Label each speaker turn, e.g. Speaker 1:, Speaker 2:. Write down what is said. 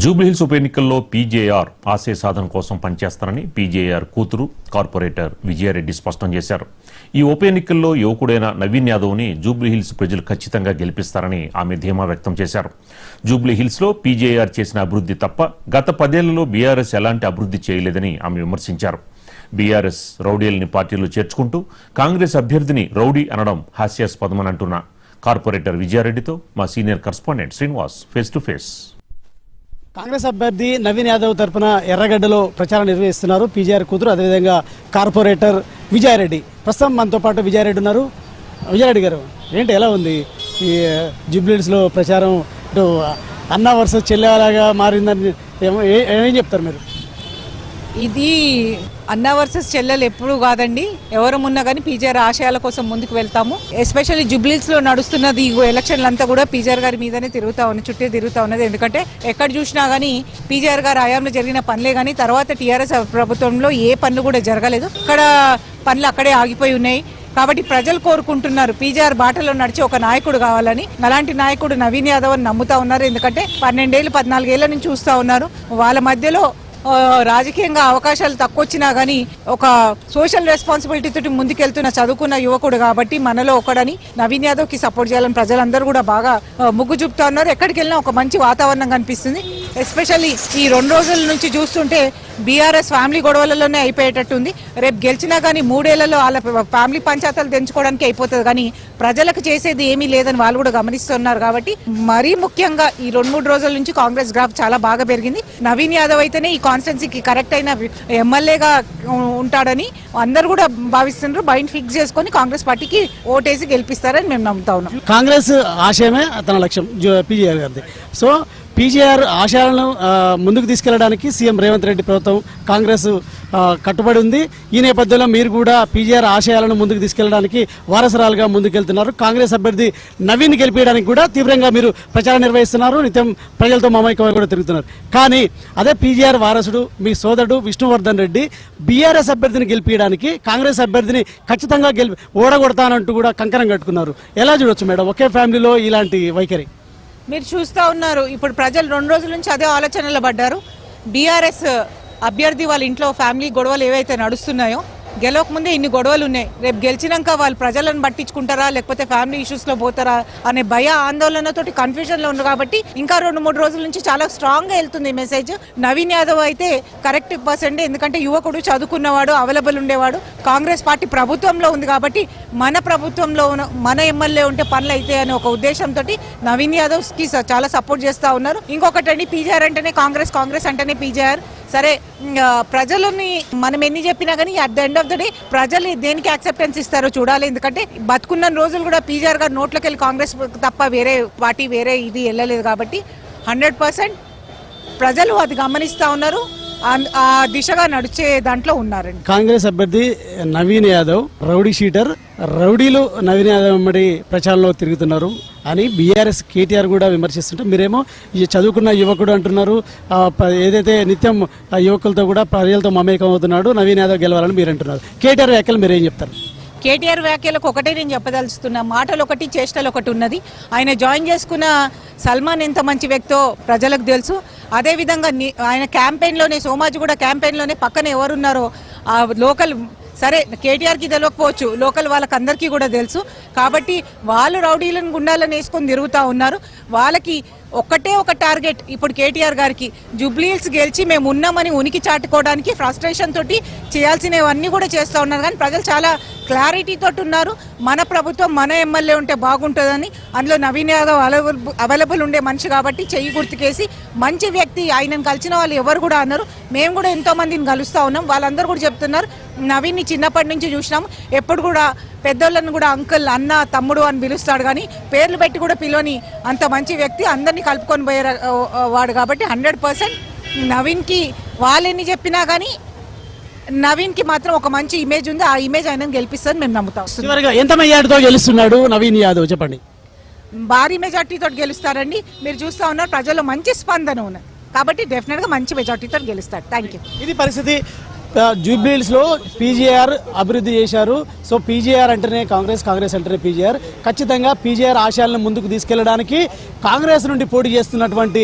Speaker 1: జూబ్లీహిల్స్ ఉప ఎన్నికల్లో పీజేఆర్ ఆశయ సాధన కోసం పనిచేస్తారని పీజేఆర్ కూతురు కార్పొరేటర్ విజయారెడ్డి స్పష్టం చేశారు. ఈ ఉప ఎన్నికల్లో యువకుడైన నవీన్ యాదవ్ని జూబ్లీహిల్స్ ప్రజలు ఖచ్చితంగా గెలిపిస్తారని ఆమె ధీమా వ్యక్తం చేశారు. జూబ్లీహిల్స్లో పీజేఆర్ చేసిన అభివృద్ధి తప్ప గత 10 ఏళ్లలో బీఆర్ఎస్ ఎలాంటి అభివృద్ధి చేయలేదని ఆమె విమర్శించారు. బీఆర్ఎస్ రౌడీల్ని పార్టీలో చేర్చుకుంటూ కాంగ్రెస్ అభ్యర్థిని రౌడీ అనడం హాస్యాస్పదమని అంటున్న కార్పొరేటర్ విజయారెడ్డితో మా senior correspondent Srinivas face to face.
Speaker 2: Congress అభ్యర్థి నవీన్ యాదవ్ తరఫున ఎర్రగడ్డలో ప్రచారం నిర్వహిస్తున్నారు పీజీఆర్ కూతురు, అదేవిధంగా కార్పొరేటర్ విజయారెడ్డి. ప్రస్తుతం మనతో పాటు విజయారెడ్డి ఉన్నారు. విజయారెడ్డి గారు, ఏంటి ఎలా ఉంది ఈ జూబ్లీహిల్స్లో ప్రచారం? ఇటు అన్న వర్సెస్ చెల్లెలాగా మారిందని ఏం చెప్తారు మీరు?
Speaker 3: ఇది అన్న వర్సెస్ చెల్లెలు ఎప్పుడు కాదండి, ఎవరమున్నా కానీ పీజీఆర్ ఆశయాల కోసం ముందుకు వెళ్తాము. ఎస్పెషల్లీ జూబ్లీహిల్స్లో నడుస్తున్నది ఈ ఎలక్షన్లంతా కూడా పీజీఆర్ గారి మీదనే చుట్టే తిరుగుతా ఉన్నది. ఎందుకంటే ఎక్కడ చూసినా కానీ పీజీఆర్ గారు హయాంలో జరిగిన పనులే కానీ తర్వాత టీఆర్ఎస్ ప్రభుత్వంలో ఏ పనులు కూడా జరగలేదు. ఇక్కడ పనులు అక్కడే ఆగిపోయి ఉన్నాయి. కాబట్టి ప్రజలు కోరుకుంటున్నారు పీజీఆర్ బాటలో నడిచి ఒక నాయకుడు కావాలని. అలాంటి నాయకుడు నవీన్ యాదవ్ అని నమ్ముతా ఉన్నారు. ఎందుకంటే 12 ఏళ్ళు 14 ఏళ్ల నుంచి చూస్తూ ఉన్నారు. వాళ్ళ మధ్యలో రాజకీయంగా అవకాశాలు తక్కువ వచ్చినా గానీ ఒక సోషల్ రెస్పాన్సిబిలిటీ తోటి ముందుకెళ్తున్న చదువుకున్న యువకుడు కాబట్టి మనలో ఒకడని నవీన్ యాదవ్ కి సపోర్ట్ చేయాలని ప్రజలందరూ కూడా బాగా ముగ్గు చూపుతా ఉన్నారు. ఎక్కడికి వెళ్ళినా ఒక మంచి వాతావరణం కనిపిస్తుంది. ఎస్పెషల్లీ ఈ 2 రోజుల నుంచి చూస్తుంటే బీఆర్ఎస్ ఫ్యామిలీ గొడవలలోనే అయిపోయేటట్టుంది. రేపు గెలిచినా కానీ 3 ఏళ్లలో వాళ్ళ ఫ్యామిలీ పంచాయతీలు తెంచుకోవడానికి అయిపోతుంది కానీ ప్రజలకు చేసేది ఏమీ లేదని వాళ్ళు కూడా గమనిస్తున్నారు. కాబట్టి మరీ ముఖ్యంగా ఈ 2-3 రోజుల నుంచి కాంగ్రెస్ గ్రాఫ్ చాలా బాగా పెరిగింది. నవీన్ యాదవ్ అయితేనే ఈ కాన్స్టిట్యున్సీకి కరెక్ట్ అయిన ఎమ్మెల్యేగా ఉంటాడని అందరూ కూడా భావిస్తున్నారు. మైండ్ ఫిక్స్ చేసుకుని కాంగ్రెస్ పార్టీకి ఓటేసి గెలిపిస్తారని మేము నమ్ముతా ఉన్నాం.
Speaker 2: కాంగ్రెస్ ఆశయమే తన లక్ష్యం పీజీఆర్ గారిది. సో పీజీఆర్ ఆశయాలను ముందుకు తీసుకెళ్లడానికి సీఎం రేవంత్ రెడ్డి ప్రభుత్వం కాంగ్రెస్ కట్టుబడి ఉంది. ఈ నేపథ్యంలో మీరు కూడా పీజీఆర్ ఆశయాలను ముందుకు తీసుకెళ్లడానికి వారసరాలుగా ముందుకెళ్తున్నారు. కాంగ్రెస్ అభ్యర్థి నవీన్ గెలిపించడానికి కూడా తీవ్రంగా మీరు ప్రచారం నిర్వహిస్తున్నారు. నిత్యం ప్రజలతో మమైకమై కూడా తిరుగుతున్నారు. కానీ అదే పీజీఆర్ వారసుడు మీ సోదరుడు విష్ణువర్ధన్ రెడ్డి బీఆర్ఎస్ అభ్యర్థిని గెలిపించడానికి కాంగ్రెస్ అభ్యర్థిని ఖచ్చితంగా ఓడగొడతానంటూ కూడా కంకణం కట్టుకున్నారు. ఎలా చూడొచ్చు మేడం ఒకే ఫ్యామిలీలో ఇలాంటి వైఖరి?
Speaker 3: మీరు చూస్తూ ఉన్నారు. ఇప్పుడు ప్రజలు 2 రోజుల నుంచి అదే ఆలోచనలో పడ్డారు. బీఆర్ఎస్ అభ్యర్థి వాళ్ళ ఇంట్లో ఫ్యామిలీ గొడవలు ఏవైతే నడుస్తున్నాయో గెలవక ముందే ఇన్ని గొడవలు ఉన్నాయి. రేపు గెలిచినాక వాళ్ళు ప్రజలను పట్టించుకుంటారా లేకపోతే ఫ్యామిలీ ఇష్యూస్లో పోతారా అనే భయ ఆందోళనతోటి కన్ఫ్యూజన్లో ఉంది. కాబట్టి ఇంకా 2-3 రోజుల నుంచి చాలా స్ట్రాంగ్గా వెళ్తుంది మెసేజ్. నవీన్ యాదవ్ అయితే కరెక్ట్ పర్సెంట్. ఎందుకంటే యువకుడు, చదువుకున్నవాడు, అవైలబుల్ ఉండేవాడు. కాంగ్రెస్ పార్టీ ప్రభుత్వంలో ఉంది కాబట్టి మన ప్రభుత్వంలో మన ఎమ్మెల్యే ఉంటే పనులు అయితే అనే ఒక ఉద్దేశంతో నవీన్ యాదవ్కి చాలా సపోర్ట్ చేస్తూ ఉన్నారు. ఇంకొకటండి, పీజీఆర్ అంటేనే కాంగ్రెస్, కాంగ్రెస్ అంటేనే పీజీఆర్. సరే, ప్రజలని మనం ఎన్ని చెప్పినా కానీ at the end of the day ప్రజలు దేనికి యాక్సెప్టెన్స్ ఇస్తారో చూడాలి. ఎందుకంటే బతుకున్న రోజులు కూడా పీజీఆర్ గారు నోట్లోకి వెళ్ళి కాంగ్రెస్ తప్ప వేరే పార్టీ వేరే ఇది వెళ్ళలేదు. కాబట్టి 100% ప్రజలు అది గమనిస్తూ ఉన్నారు. ఆ దిశగా నడిచే దాంట్లో ఉన్నారండి.
Speaker 2: కాంగ్రెస్ అభ్యర్థి నవీన్ యాదవ్ రౌడీ షీటర్, రౌడీలు నవీన్ యాదవ్ వెంబడి ప్రచారంలో తిరుగుతున్నారు అని బీఆర్ఎస్ కేటీఆర్ కూడా విమర్శిస్తుంటే మీరేమో ఈ చదువుకున్న యువకుడు అంటున్నారు. ఏదైతే నిత్యం యువకులతో కూడా ప్రజలతో మమేకం అవుతున్నాడు నవీన్ యాదవ్ గెలవాలని మీరు అంటున్నారు. కేటీఆర్ వ్యాఖ్యలు మీరేం చెప్తారు?
Speaker 3: కేటీఆర్ వ్యాఖ్యలకు ఒకటే నేను చెప్పదలుచుకున్నా. మాటలు ఒకటి, చేష్టలు ఒకటి ఉన్నది. ఆయన జాయిన్ చేసుకున్న సల్మాన్ ఎంత మంచి వ్యక్తో ప్రజలకు తెలుసు. అదేవిధంగా ఆయన క్యాంపెయిన్లోనే, సోమాజిగూడ క్యాంపెయిన్లోనే పక్కన ఎవరున్నారో ఆ లోకల్, సరే కేటీఆర్కి తెలియకపోవచ్చు, లోకల్ వాళ్ళకి అందరికీ కూడా తెలుసు. కాబట్టి వాళ్ళు రౌడీలను, గుండాలను వేసుకొని తిరుగుతూ ఉన్నారు. వాళ్ళకి ఒక్కటే ఒక టార్గెట్ ఇప్పుడు కేటీఆర్ గారికి, జూబ్లీహిల్స్ గెలిచి మేము ఉన్నామని ఉనికి చాటుకోవడానికి ఫ్రస్ట్రేషన్ తోటి చేయాల్సినవన్నీ కూడా చేస్తూ ఉన్నారు. కానీ ప్రజలు చాలా క్లారిటీ తోటి ఉన్నారు. మన ప్రభుత్వం, మన ఎమ్మెల్యే ఉంటే బాగుంటుందని. అందులో నవీన్ యాదవ్ అవైలబుల్ ఉండే మనిషి కాబట్టి చెయ్యి గుర్తుకేసి మంచి వ్యక్తి. ఆయనను కలిసిన వాళ్ళు ఎవరు కూడా అన్నారు. మేము కూడా ఎంతో మందిని కలుస్తూ ఉన్నాం. వాళ్ళందరూ కూడా చెప్తున్నారు నవీన్ని చిన్నప్పటి నుంచి చూసినాం, ఎప్పుడు కూడా పెద్దోళ్ళని కూడా అంకుల్, అన్న, తమ్ముడు అని పిలుస్తాడు కానీ పేర్లు పెట్టి కూడా పిలువని అంత మంచి వ్యక్తి. అందరినీ కలుపుకొని పోయే వాడు. కాబట్టి 100% నవీన్కి వాళ్ళెన్ని చెప్పినా కానీ నవీన్కి మాత్రం ఒక మంచి ఇమేజ్ ఉంది. ఆ ఇమేజ్ ఆయన గెలిపిస్తుందని మేము నమ్ముతాం.
Speaker 2: ఎంత మెజార్టీతో గెలుస్తున్నాడు నవీన్ యాదవ్ చెప్పండి?
Speaker 3: భారీ మెజార్టీతో గెలుస్తారండి. మీరు చూస్తూ ఉన్నారు ప్రజల్లో మంచి స్పందన ఉన్నది కాబట్టి డెఫినెట్గా మంచి మెజార్టీతో గెలుస్తాడు. Thank you.
Speaker 2: ఇది పరిస్థితి. జూబ్లీహిల్స్లో పీజీఆర్ అభివృద్ధి చేశారు. సో పీజీఆర్ అంటేనే కాంగ్రెస్, కాంగ్రెస్ అంటేనే పీజీఆర్. ఖచ్చితంగా పీజీఆర్ ఆశయాలను ముందుకు తీసుకెళ్లడానికి కాంగ్రెస్ నుండి పోటీ చేస్తున్నటువంటి